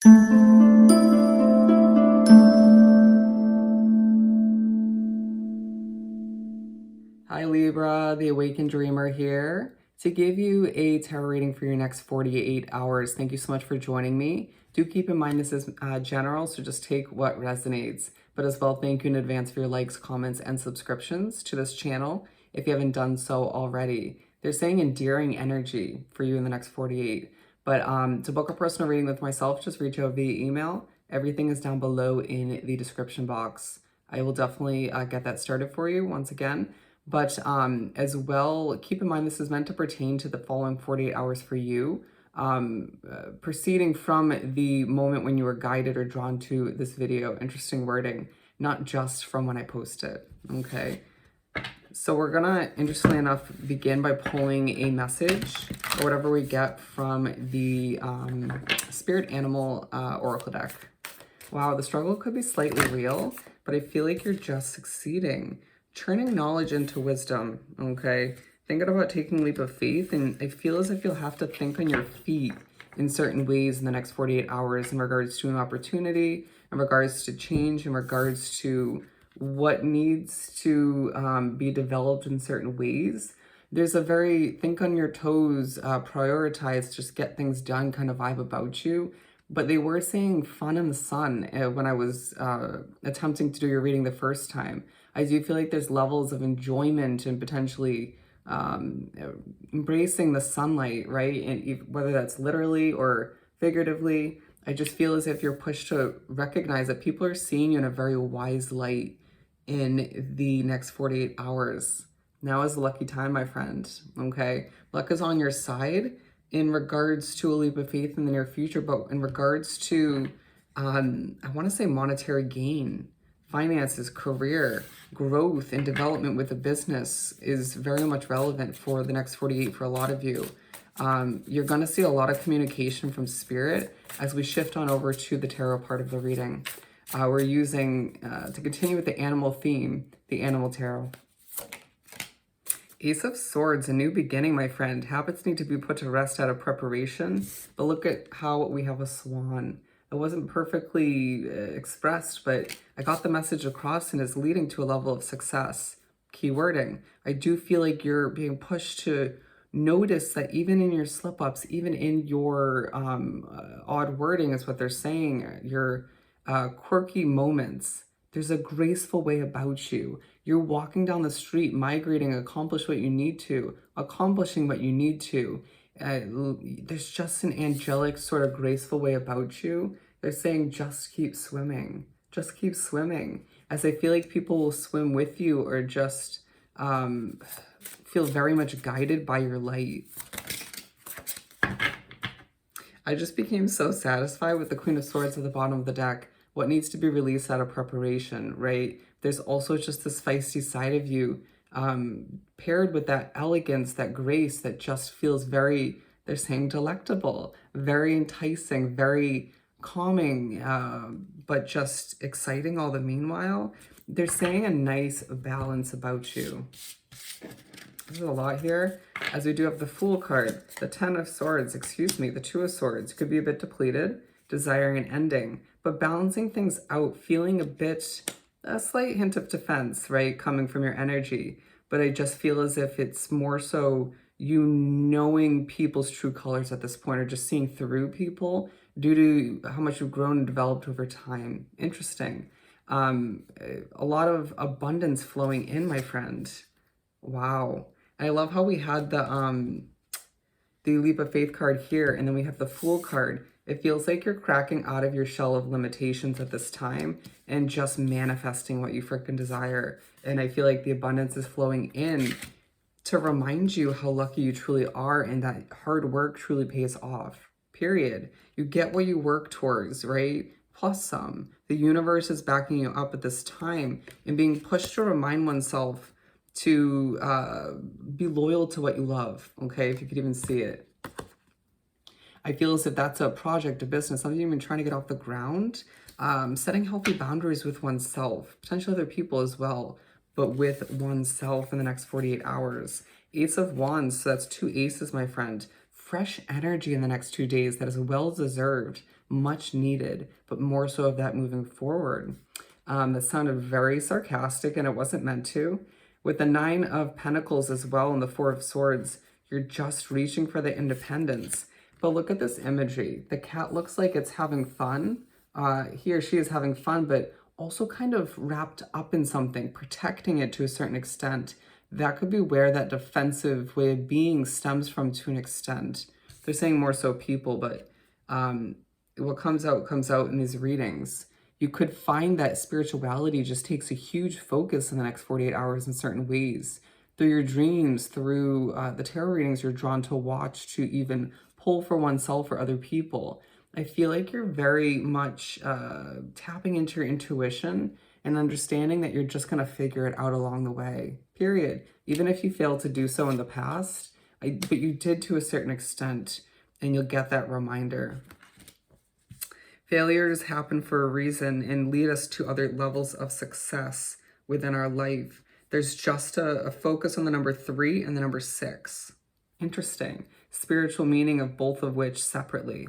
Hi Libra, the Awakened Dreamer here to give you a tarot reading for your next 48 hours. Thank you so much for joining me. Do keep in mind this is general, so just take what resonates. But as well, thank you in advance for your likes, comments, and subscriptions to this channel if you haven't done so already. They're saying endearing energy for you in the next 48. But to book a personal reading with myself, just reach out via email. Everything is down below in the description box. I will definitely get that started for you once again. But as well, keep in mind this is meant to pertain to the following 48 hours for you, proceeding from the moment when you were guided or drawn to this video. Interesting wording, not just from when I post it, okay? So we're gonna, interestingly enough, begin by pulling a message or whatever we get from the Spirit Animal Oracle deck. Wow, the struggle could be slightly real, but I feel like you're just succeeding. Turning knowledge into wisdom, okay? Thinking about taking a leap of faith, and I feel as if you'll have to think on your feet in certain ways in the next 48 hours in regards to an opportunity, in regards to change, in regards to what needs to be developed in certain ways. There's a very think on your toes, prioritize, just get things done kind of vibe about you. But they were saying fun in the sun when I was attempting to do your reading the first time. I do feel like there's levels of enjoyment and potentially embracing the sunlight, right? And whether that's literally or figuratively, I just feel as if you're pushed to recognize that people are seeing you in a very wise light in the next 48 hours. Now is the lucky time, my friend, okay? Luck is on your side in regards to a leap of faith in the near future, but in regards to, I want to say monetary gain, finances, career, growth, and development with a business is very much relevant for the next 48 for a lot of you. You're going to see a lot of communication from Spirit as we shift on over to the tarot part of the reading. We're using, to continue with the animal theme, the Animal Tarot. Ace of Swords, a new beginning, my friend. Habits need to be put to rest out of preparation. But look at how we have a swan. It wasn't perfectly expressed, but I got the message across and it's leading to a level of success. Key wording. I do feel like you're being pushed to notice that even in your slip-ups, even in your odd wording is what they're saying, your quirky moments, there's a graceful way about you. You're walking down the street, migrating, accomplishing what you need to. There's just an angelic sort of graceful way about you. They're saying just keep swimming. Just keep swimming. As I feel like people will swim with you or just feel very much guided by your light. I just became so satisfied with the Queen of Swords at the bottom of the deck. What needs to be released out of preparation, right? There's also just this feisty side of you paired with that elegance, that grace that just feels very, they're saying delectable, very enticing, very calming, but just exciting all the meanwhile. They're saying a nice balance about you. There's a lot here, as we do have the Fool card, the Ten of Swords, the Two of Swords. Could be a bit depleted, desiring an ending, but balancing things out, feeling a slight hint of defense, right, coming from your energy. But I just feel as if it's more so you knowing people's true colors at this point, or just seeing through people due to how much you've grown and developed over time. Interesting. A lot of abundance flowing in, my friend. Wow. And I love how we had the Leap of Faith card here, and then we have the Fool card. It feels like you're cracking out of your shell of limitations at this time and just manifesting what you freaking desire. And I feel like the abundance is flowing in to remind you how lucky you truly are and that hard work truly pays off, period. You get what you work towards, right? Plus some. The universe is backing you up at this time and being pushed to remind oneself to be loyal to what you love, okay? If you could even see it. I feel as if that's a project, a business, something you've been trying to get off the ground, setting healthy boundaries with oneself, potentially other people as well, but with oneself in the next 48 hours. Ace of Wands, so that's two aces, my friend. Fresh energy in the next 2 days that is well-deserved. much needed, but more so of that moving forward. That sounded very sarcastic and it wasn't meant to. With the Nine of Pentacles as well and the Four of Swords, you're just reaching for the independence. But look at this imagery. The cat looks like it's having fun. He or she is having fun, but also kind of wrapped up in something, protecting it to a certain extent. That could be where that defensive way of being stems from to an extent. They're saying more so people, but what comes out in these readings. You could find that spirituality just takes a huge focus in the next 48 hours in certain ways. Through your dreams, through the tarot readings, you're drawn to watch, to even pull for oneself or other people. I feel like you're very much tapping into your intuition and understanding that you're just going to figure it out along the way, period. Even if you failed to do so in the past, but you did to a certain extent, and you'll get that reminder. Failures happen for a reason and lead us to other levels of success within our life. There's just a focus on the number 3 and the number 6. Interesting. Spiritual meaning of both of which separately.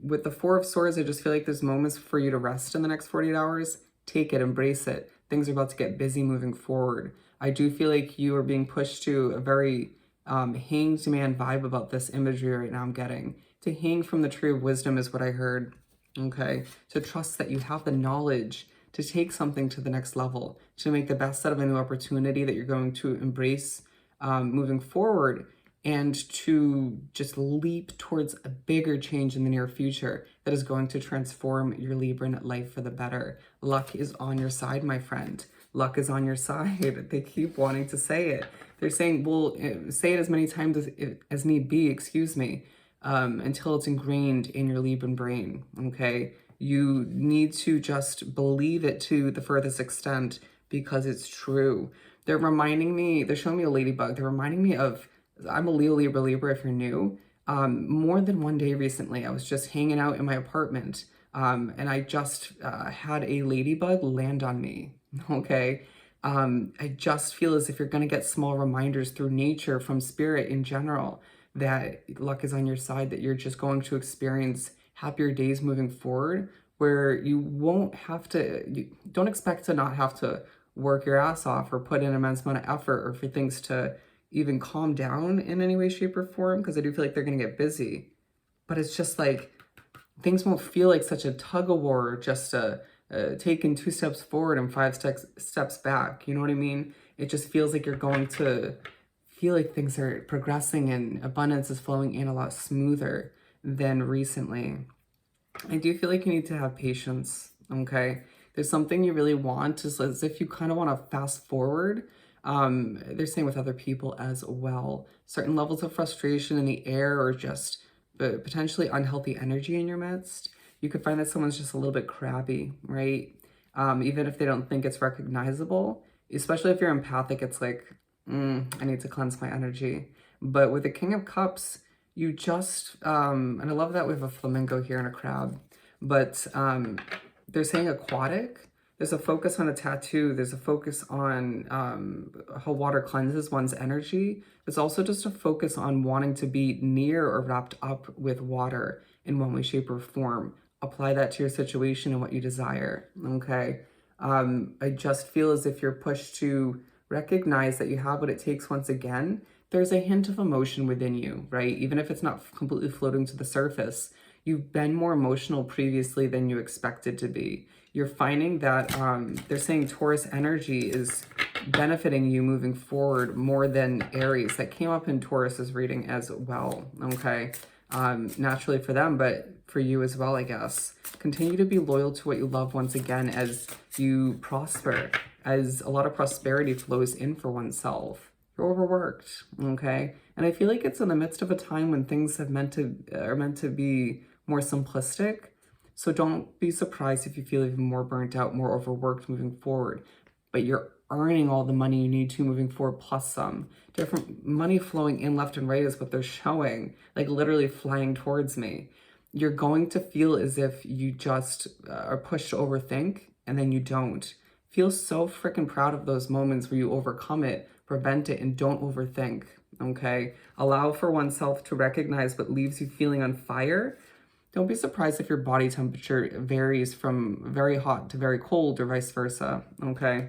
With the Four of Swords, I just feel like there's moments for you to rest in the next 48 hours. Take it, embrace it. Things are about to get busy moving forward. I do feel like you are being pushed to a very hanged man vibe about this imagery right now I'm getting. To hang from the tree of wisdom is what I heard, okay? To trust that you have the knowledge to take something to the next level, to make the best out of a new opportunity that you're going to embrace moving forward, and to just leap towards a bigger change in the near future that is going to transform your Libran life for the better. Luck is on your side, my friend. Luck is on your side. They keep wanting to say it. They're saying, well, say it as many times as need be, excuse me, until it's ingrained in your Libran brain, okay? You need to just believe it to the furthest extent because it's true. They're reminding me, they're showing me a ladybug. They're reminding me of, I'm a Leo, Libra, if you're new. More than one day recently, I was just hanging out in my apartment and I just had a ladybug land on me, okay? I just feel as if you're going to get small reminders through nature from spirit in general that luck is on your side, that you're just going to experience happier days moving forward where you won't have to, you don't expect to not have to work your ass off or put in an immense amount of effort or for things to even calm down in any way, shape, or form, because I do feel like they're going to get busy. But it's just like, things won't feel like such a tug of war, just taking 2 steps forward and 5 steps back. You know what I mean? It just feels like you're going to feel like things are progressing and abundance is flowing in a lot smoother than recently. I do feel like you need to have patience, okay? There's something you really want, it's as if you kind of want to fast forward. They're saying with other people as well. Certain levels of frustration in the air or just potentially unhealthy energy in your midst. You could find that someone's just a little bit crabby, right? Even if they don't think it's recognizable, especially if you're empathic, it's like, I need to cleanse my energy. But with the King of Cups, you just, and I love that we have a flamingo here and a crab, but they're saying aquatic. There's a focus on a tattoo. There's a focus on how water cleanses one's energy. There's also just a focus on wanting to be near or wrapped up with water in one way, shape, or form. Apply that to your situation and what you desire, okay? I just feel as if you're pushed to recognize that you have what it takes once again. There's a hint of emotion within you, right? Even if it's not completely floating to the surface, you've been more emotional previously than you expected to be. You're finding that they're saying Taurus energy is benefiting you moving forward more than Aries. That came up in Taurus's reading as well, okay? Naturally for them, but for you as well, I guess. Continue to be loyal to what you love once again as you prosper, as a lot of prosperity flows in for oneself. You're overworked, okay? And I feel like it's in the midst of a time when things are meant to be more simplistic. So don't be surprised if you feel even more burnt out, more overworked moving forward. But you're earning all the money you need to moving forward, plus some. Different money flowing in left and right is what they're showing, like literally flying towards me. You're going to feel as if you just are pushed to overthink and then you don't. Feel so freaking proud of those moments where you overcome it, prevent it, and don't overthink, okay? Allow for oneself to recognize what leaves you feeling on fire Don't be surprised if your body temperature varies from very hot to very cold or vice versa, okay?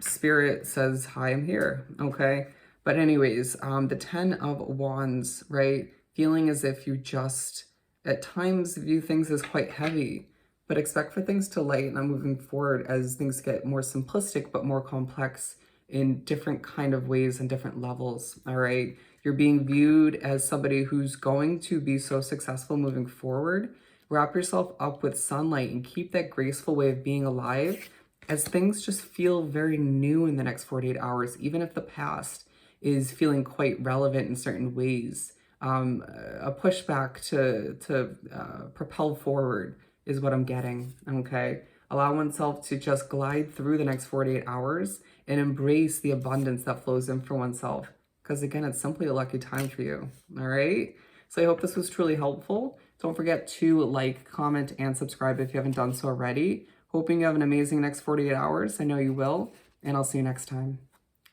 Spirit says, hi, I'm here, okay? But anyways, the 10 of Wands, right? Feeling as if you just, at times, view things as quite heavy, but expect for things to lighten on moving forward as things get more simplistic but more complex in different kind of ways and different levels, all right? You're being viewed as somebody who's going to be so successful moving forward. Wrap yourself up with sunlight and keep that graceful way of being alive as things just feel very new in the next 48 hours, even if the past is feeling quite relevant in certain ways. A pushback to propel forward is what I'm getting, okay? Allow oneself to just glide through the next 48 hours and embrace the abundance that flows in for oneself. Because again, it's simply a lucky time for you, all right? So I hope this was truly helpful. Don't forget to like, comment, and subscribe if you haven't done so already. Hoping you have an amazing next 48 hours. I know you will. And I'll see you next time.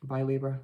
Bye, Libra.